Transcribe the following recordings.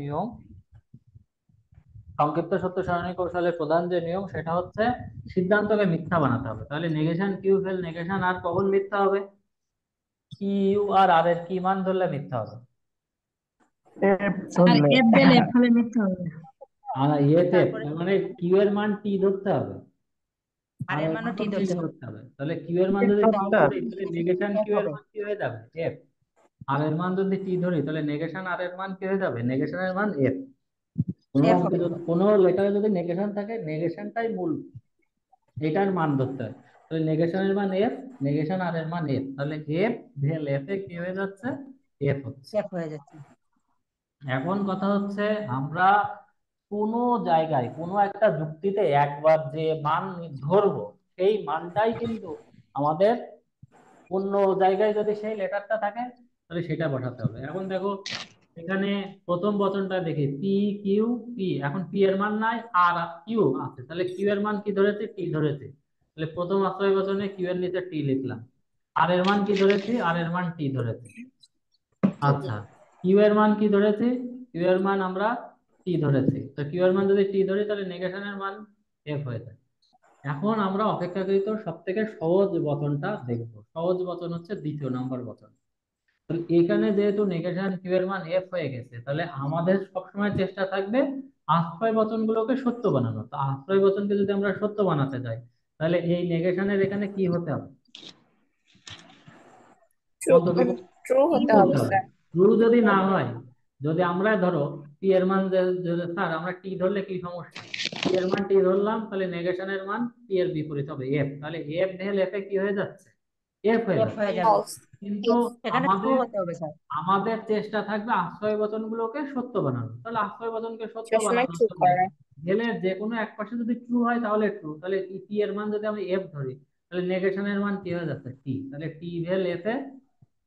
নিয়ম, সংক্ষিপ্ত সত্য সারণী কৌশলের প্রধান যে নিয়ম সেটা হচ্ছে সিদ্ধান্তকে মিথ্যা বানাতে হবে। তাহলে নেগেশন কিউ ফেল নেগেশন আর কখন মিথ্যা হবে? কিউ আর আর এর কি মান ধরলে মিথ্যা হবে? এফ আর ধরলে। এফ দিলে এফ হলে মিথ্যা হবে। আর ইয়েতে তারপরে তার মানে কিউ এর মান টি ধরতে হবে, আর আর এর এর মানও মানও টি টি ধরতে হবে। ধরতে হবে। তাহলে কিউ এর মান এফ যদি টি ধরতে ধরি হবে। তাহলে নেগেশন এফ কিউ এর হবে। মান কি হয়ে যাবে? এফ। আর এর মান যদি টি ধরি তাহলে নেগেশন আর এর মান কি হয়ে যাবে? নেগেশনের মান এফ। কোনো এফ অঙ্কে হবে। যদি কোনো লেটারে যদি নেগেশন থাকে, নেগেশনটাই মূল, এটার মান ধরতে হয়। তাহলে নেগেশনের মান এফ, নেগেশন আর এর মান এফ, তাহলে এফ ভেল এফ এ কি হয়ে যাচ্ছে? এফ হচ্ছে। এফ হয়ে যাচ্ছে। এখন কথা হচ্ছে আমরা কোনো জায়গায় কোনো একটা যুক্তিতে একবার যে মান ধরবো সেই মানটাই কিন্তু আমাদের অন্য জায়গায় যদি সেই লেটারটা থাকে তাহলে সেটা বসাতে হবে। এখন দেখো এখানে প্রথম বচনটা দেখি পি কিউ পি, এখন পি এর মান নাই আর কিউ আছে, তাহলে কিউ এর মান কি ধরেছে? টি ধরেছে। তাহলে প্রথম আশ্রয় বচনে কিউ এর নিচে টি লিখলাম। আর এর মান কি ধরেছি? আর এর মান টি ধরেছে। আচ্ছা, কিউ এর মান কি ধরেছি? কিউ এর মান আমরা টি ধরেছি। তো কিউ এর মান যদি টি ধরি তাহলে নেগেশনের মান এফ হয়ে যায়। এখন আমরা অপেক্ষাকৃত সব থেকে সহজ বচনটা দেখব। সহজ বচন হচ্ছে দ্বিতীয় নাম্বার বচন। তাহলে এখানে যেহেতু নেগেশন কিউ এর মান এফ হয়ে গেছে, তাহলে আমাদের সবসময় চেষ্টা থাকবে আশ্রয় বচনগুলোকে সত্য বানানো। তো আশ্রয় বচনকে যদি আমরা সত্য বানাতে যাই তাহলে এই নেগেশনের এখানে কি হতে হবে? বলতো কি ট্রু কি হতে বলতে হবে হবে? স্যার। ট্রু যদি না হয়, যদি আমরা ধরো টি এর মান স্যার আমরা টি ধরলে কি সমস্যা? টি এর মান টি ধরলাম, তাহলে নেগেশনের মান টি এর বিপরীত হবে এফ, তাহলে এফ ঢেল এফ এ কি হয়ে যাচ্ছে? এফ হয়ে এফ যাচ্ছে। হয়ে যাবে। ফলস। কিন্তু এখানে ট্রু আমাদের হতে হবে স্যার। আমাদের চেষ্টা থাকবে আশ্রয় বচনগুলোকে সত্য বানানো। তাহলে আশ্রয় বচনকে সত্য সবসময় বানানোর ট্রু জন্য করা। ঢেলের যে কোনো এক পাশে যদি ট্রু হয় তাহলে ট্রু, তাহলে টি এর মান যদি আমি এফ ধরি তাহলে নেগেশনের মান কি হয়ে যাচ্ছে? টি, তাহলে টি ভেল এফ এ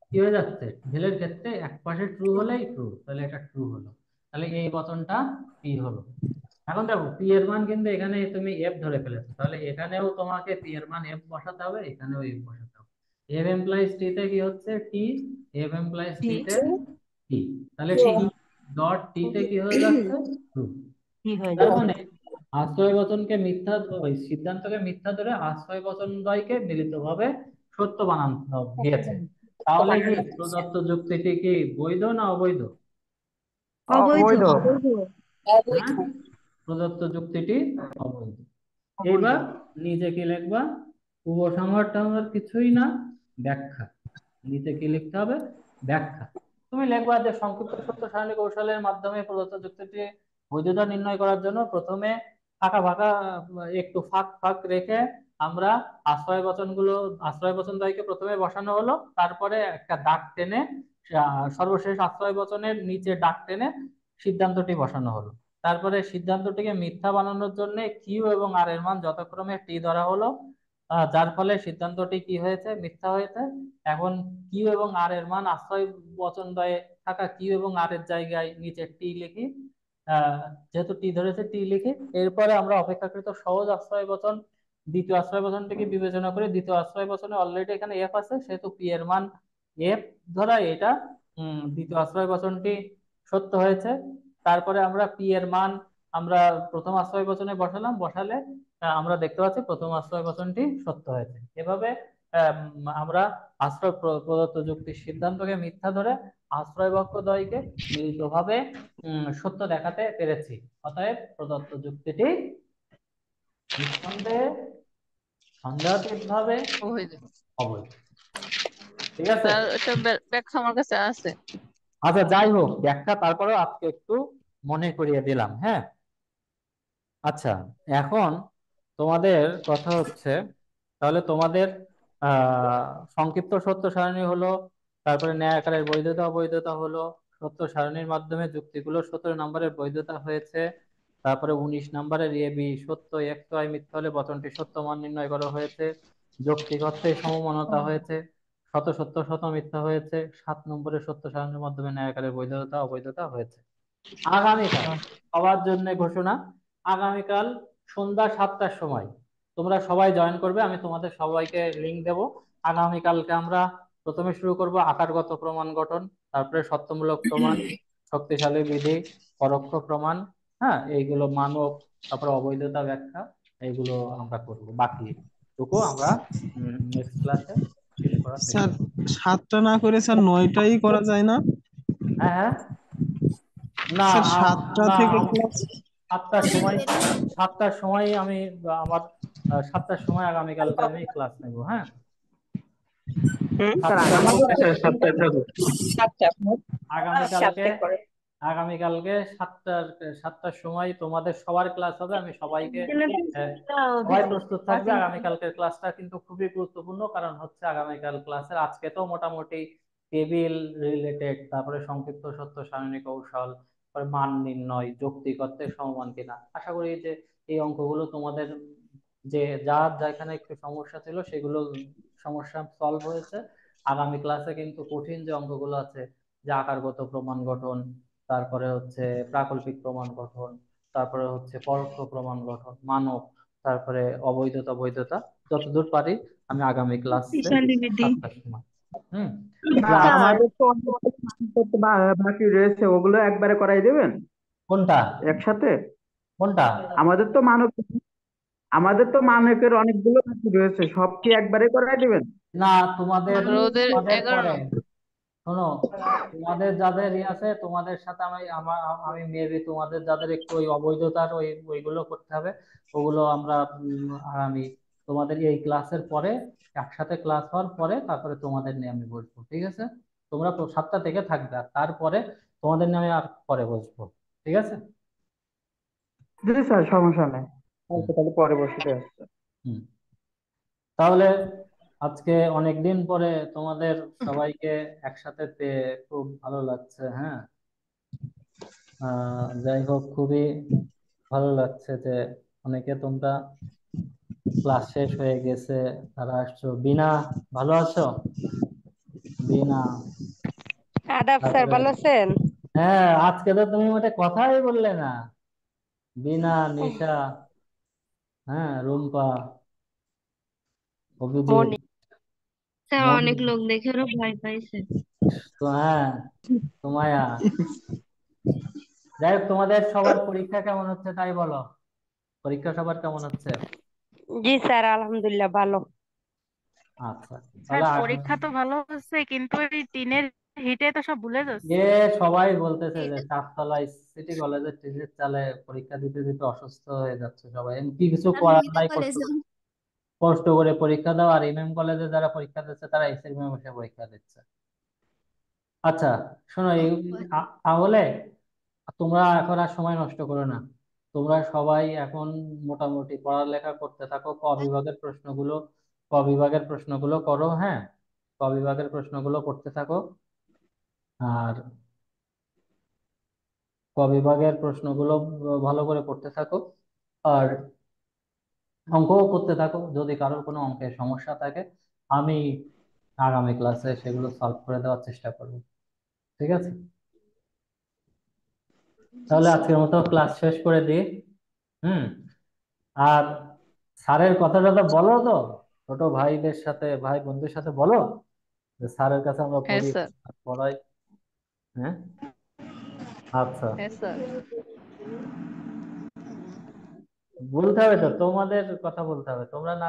কি হয়ে যাচ্ছে? ভেলের ক্ষেত্রে এক পাশে ট্রু হলেই ট্রু, তাহলে এটা ট্রু হলো। তাহলে এই বচনটা পি হলো। এখন দেখো পি এর মান কিন্তু এখানে তুমি এফ ধরে ফেলেছো, তাহলে এখানেও তোমাকে পি এর মান এফ বসাতে হবে, এখানেও এফ বসাতে হবে। এফ এমপ্লয়িজ টি তে কি হচ্ছে? টি। এফ এমপ্লয়িজ টি টি তে ট্রু। টি, তাহলে ট্রু। টি ডট টি তে কি হয়ে যাচ্ছে? ট্রু। টি হয়ে তার ট্রু। যাচ্ছে। মানে আশ্রয় বচনকে মিথ্যা, ওই সিদ্ধান্তকে মিথ্যা ধরে আশ্রয় বচন দ্বয়কে মিলিতভাবে সত্য বানানো গিয়েছে। তো তাহলে কি বানানো হচ্ছে। প্রদত্ত যুক্তিটি কি বৈধ না অবৈধ? অবৈধ। অবৈধ। হ্যাঁ, অবৈধ। প্রদত্ত যুক্তিটি অবৈধ। অবৈধ। এইবার নিজে কি লিখবা? উপসংহার টাংহার কিছুই না, ব্যাখ্যা। নিচে কি লিখতে হবে? ব্যাখ্যা। তুমি লিখবা যে সংক্ষিপ্ত সত্য সারণী কৌশলের মাধ্যমে প্রদত্ত যুক্তিটি বৈধতা নির্ণয় করার জন্য প্রথমে ফাঁকা ফাঁকা একটু ফাঁক ফাঁক রেখে আমরা আশ্রয় বচন দ্বয়কে প্রথমে বসানো হলো, তারপরে একটা দাগ টেনে সর্বশেষ আশ্রয় বচনের নিচে দাগ টেনে সিদ্ধান্তটি বসানো হলো। তারপরে সিদ্ধান্তটিকে মিথ্যা বানানোর জন্য কিউ এবং আর এর মান যথাক্রমে টি ধরা হলো, যার ফলে সিদ্ধান্তটি কি হয়েছে? মিথ্যা হয়েছে। এখন কিউ এবং আর এর মান আশ্রয় বচন দ্বয়ে থাকা কিউ এবং আর এর জায়গায় নিচে টি লিখি। আহ যেহেতু টি ধরেছে টি লিখি। এরপরে আমরা অপেক্ষাকৃত সহজ আশ্রয় বচন দ্বিতীয় আশ্রয় বচনটিকে বিবেচনা করে, দ্বিতীয় আশ্রয় বচনে অলরেডি এখানে এফ আছে সেহেতু পি এর মান এফ ধরা এটা দ্বিতীয় আশ্রয় বচনটি সত্য হয়েছে। তারপরে আমরা পি এর মান আমরা প্রথম আশ্রয় বচনে বসালে আমরা দেখতে পাচ্ছি প্রথম আশ্রয় বচনটি সত্য হয়েছে। এভাবে আমরা প্রদত্ত যুক্তির সিদ্ধান্তকে মিথ্যা ধরে আশ্রয় বাক্য দ্বয়কে মিলিতভাবে সত্য দেখাতে পেরেছি। অতএব প্রদত্ত যুক্তিটি নিঃসন্দেহে সন্দেহাতীত ভাবে অবৈধ। অবৈধ। ঠিক আছে। স্যার এটা ব্যাখ্যা আমার কাছে আছে। আচ্ছা, যাই হোক ব্যাখ্যা তারপরেও আজকে একটু মনে করিয়ে দিলাম। হ্যাঁ, আচ্ছা, এখন তোমাদের কথা হচ্ছে তাহলে তোমাদের সংক্ষিপ্ত সত্য সারণী হলো, তারপরে ন্যায় আকারের বৈধতা অবৈধতা হলো, সত্য সারণীর মাধ্যমে যুক্তিগুলো 17 নম্বরের বৈধতা হয়েছে, তারপরে 19 নম্বরের এ বি সত্য এক্স ওয়াই মিথ্যা হলে বচনটি সত্য মান নির্ণয় করা হয়েছে, যৌক্তিক অর্থে সমমানতা হয়েছে, শত সত্য শত মিথ্যা হয়েছে, 7 নম্বরের সত্য সারণীর মাধ্যমে ন্যায় আকারের বৈধতা অবৈধতা হয়েছে। আগামীকাল সবার জন্য ঘোষণা, আগামীকাল সন্ধ্যা 7টার সময় তোমরা সবাই জয়েন করবে, আমি তোমাদের সবাইকে লিংক দেব। আগামীকালকে আমরা প্রথমে শুরু করব আকারগত প্রমাণ গঠন, তারপরে সত্যমূলক প্রমাণ, শক্তিশালী বিধি, পরোক্ষ প্রমাণ, হ্যাঁ এইগুলো মানক, তারপরে অবৈধতা ব্যাখ্যা, এইগুলো আমরা করব। বাকিটুকু আমরা নেক্সট ক্লাসে শেষ করার স্যার চেষ্টা করব। 7টা না করে স্যার 9টাই করা যায় না? হ্যাঁ হ্যাঁ, না স্যার 7টা না থেকে ক্লাস। 7টার সময়, 7টার সময় আমি আমার 7টার সময় আগামীকালকে আমি ক্লাস নেব। হ্যাঁ, স্যার 7টার আমাদের সময় স্যার 7টায় থাকুক। আগামীকালকে, আগামীকালকে 7টার সময় তোমাদের সবার ক্লাস হবে। আমি সবাইকে সবাই প্রস্তুত থাকবে। আগামীকালকের ক্লাসটা কিন্তু খুবই গুরুত্বপূর্ণ, কারণ হচ্ছে আগামীকাল ক্লাসের, আজকে তো মোটামুটি টেবিল রিলেটেড, তারপরে সংক্ষিপ্ত সত্য সারণী কৌশল, তারপরে মান নির্ণয়, যৌক্তিকত্বের সমমান কিনা, আশা করি যে এই অঙ্কগুলো তোমাদের যে যার যেখানে একটু সমস্যা ছিল সেগুলো সমস্যা সলভ হয়েছে। আগামী ক্লাসে কিন্তু কঠিন যে অঙ্কগুলো আছে, যে আকারগত প্রমাণ গঠন, তারপরে হচ্ছে প্রাকল্পিক প্রমাণ গঠন, তারপরে হচ্ছে পরোক্ষ প্রমাণ গঠন, মানক, তারপরে অবৈধতা বৈধতা, যতদূর পারি আমি আগামী ক্লাসে 7টার সময়। হুম, না, তাহলে আমাদের তো অনেক করতে বাকি রয়েছে, ওগুলো একবারে করাই দেবেন কোনটা একসাথে। কোনটা? আমাদের তো মানব আমাদের তো মানকের অনেকগুলো বাকি রয়েছে, সব কি একবারে করাই দেবেন? না, তোমাদের রোদের তোমাদের 11 পরে, নং। শোনো, তোমাদের যাদের আছে তোমাদের সাথে আমি মেবি তোমাদের যাদের একটু ওই অবৈধতার ওইগুলো করতে হবে, ওগুলো আমরা আগামী তোমাদের এই ক্লাসের পরে, একসাথে ক্লাস হওয়ার পরে তারপরে তোমাদের নিয়ে আমি বসবো। ঠিক আছে, তোমরা 7টা থেকে থাকবে, আর তারপরে তোমাদের নিয়ে আমি আর পরে বসবো। ঠিক আছে। জি স্যার, সমস্যা নেই। হুম কালকে তাহলে পরে বসে আসছে। হুম। তাহলে আজকে অনেক দিন পরে তোমাদের সবাইকে একসাথে পেয়ে খুব ভালো লাগছে। হ্যাঁ, যাই হোক, খুবই ভালো লাগছে যে অনেকে তোমরা ক্লাস শেষ হয়ে গেছে, তারা আসছো। বিনা, ভালো আছো? বিনা, আদাব স্যার, তারপরে ভালো আছেন? হ্যাঁ, আজকে তো তুমি মোটে কথাই বললে না। বিনা, নিশা, হ্যাঁ, রুম্পা, অভিজিৎ, মনি স্যার, মনি, অনেক লোক দেখে ওরা ভয় পাইছে। তো হ্যাঁ, তোমায়া। যাই হোক, তোমাদের সবার পরীক্ষা কেমন হচ্ছে তাই বলো। পরীক্ষা সবার কেমন হচ্ছে? জি স্যার, আলহামদুলিল্লাহ ভালো। আচ্ছা, স্যার তাহলে পরীক্ষা তো ভালো হচ্ছে, কিন্তু এই টিনের হিটে তো সব ভুলে এ যাচ্ছে। সবাই বলতেছে যে চারতলায় সিটি কলেজের টিনের চালে পরীক্ষা দিতে দিতে অসুস্থ হয়ে যাচ্ছে সবাই। এমনি কিছু করার নাই, কষ্ট করে পরীক্ষা দাও। আর এমএম কলেজে যারা পরীক্ষা দিচ্ছে তারা এসি রুমে বসে পরীক্ষা দিচ্ছে। আচ্ছা, শোনো, তাহলে তোমরা এখন আর সময় নষ্ট করো না। তোমরা সবাই এখন মোটামুটি পড়ালেখা করতে থাকো। ক বিভাগের প্রশ্নগুলো করো। হ্যাঁ, ক বিভাগের প্রশ্নগুলো করতে থাকো। আর ক বিভাগের প্রশ্নগুলো ভালো করে পড়তে থাকো। আর অঙ্কও করতে থাকো। যদি কারোর কোনো অঙ্কের সমস্যা থাকে, আমি আগামী ক্লাসে সেগুলো সলভ করে দেওয়ার চেষ্টা করব। ঠিক আছে, তাহলে আজকের মতো ক্লাস শেষ করে দিই। হুম, আর স্যারের কথাটা তো বলো তো, ছোট ভাইদের সাথে, ভাই বন্ধুদের সাথে বলো যে স্যারের কাছে আমরা হ্যাঁ পড়ি, স্যার। পড়াই। হ্যাঁ, আচ্ছা, হ্যাঁ স্যার। বলতে হবে তো, তোমাদের কথা বলতে হবে। তোমরা না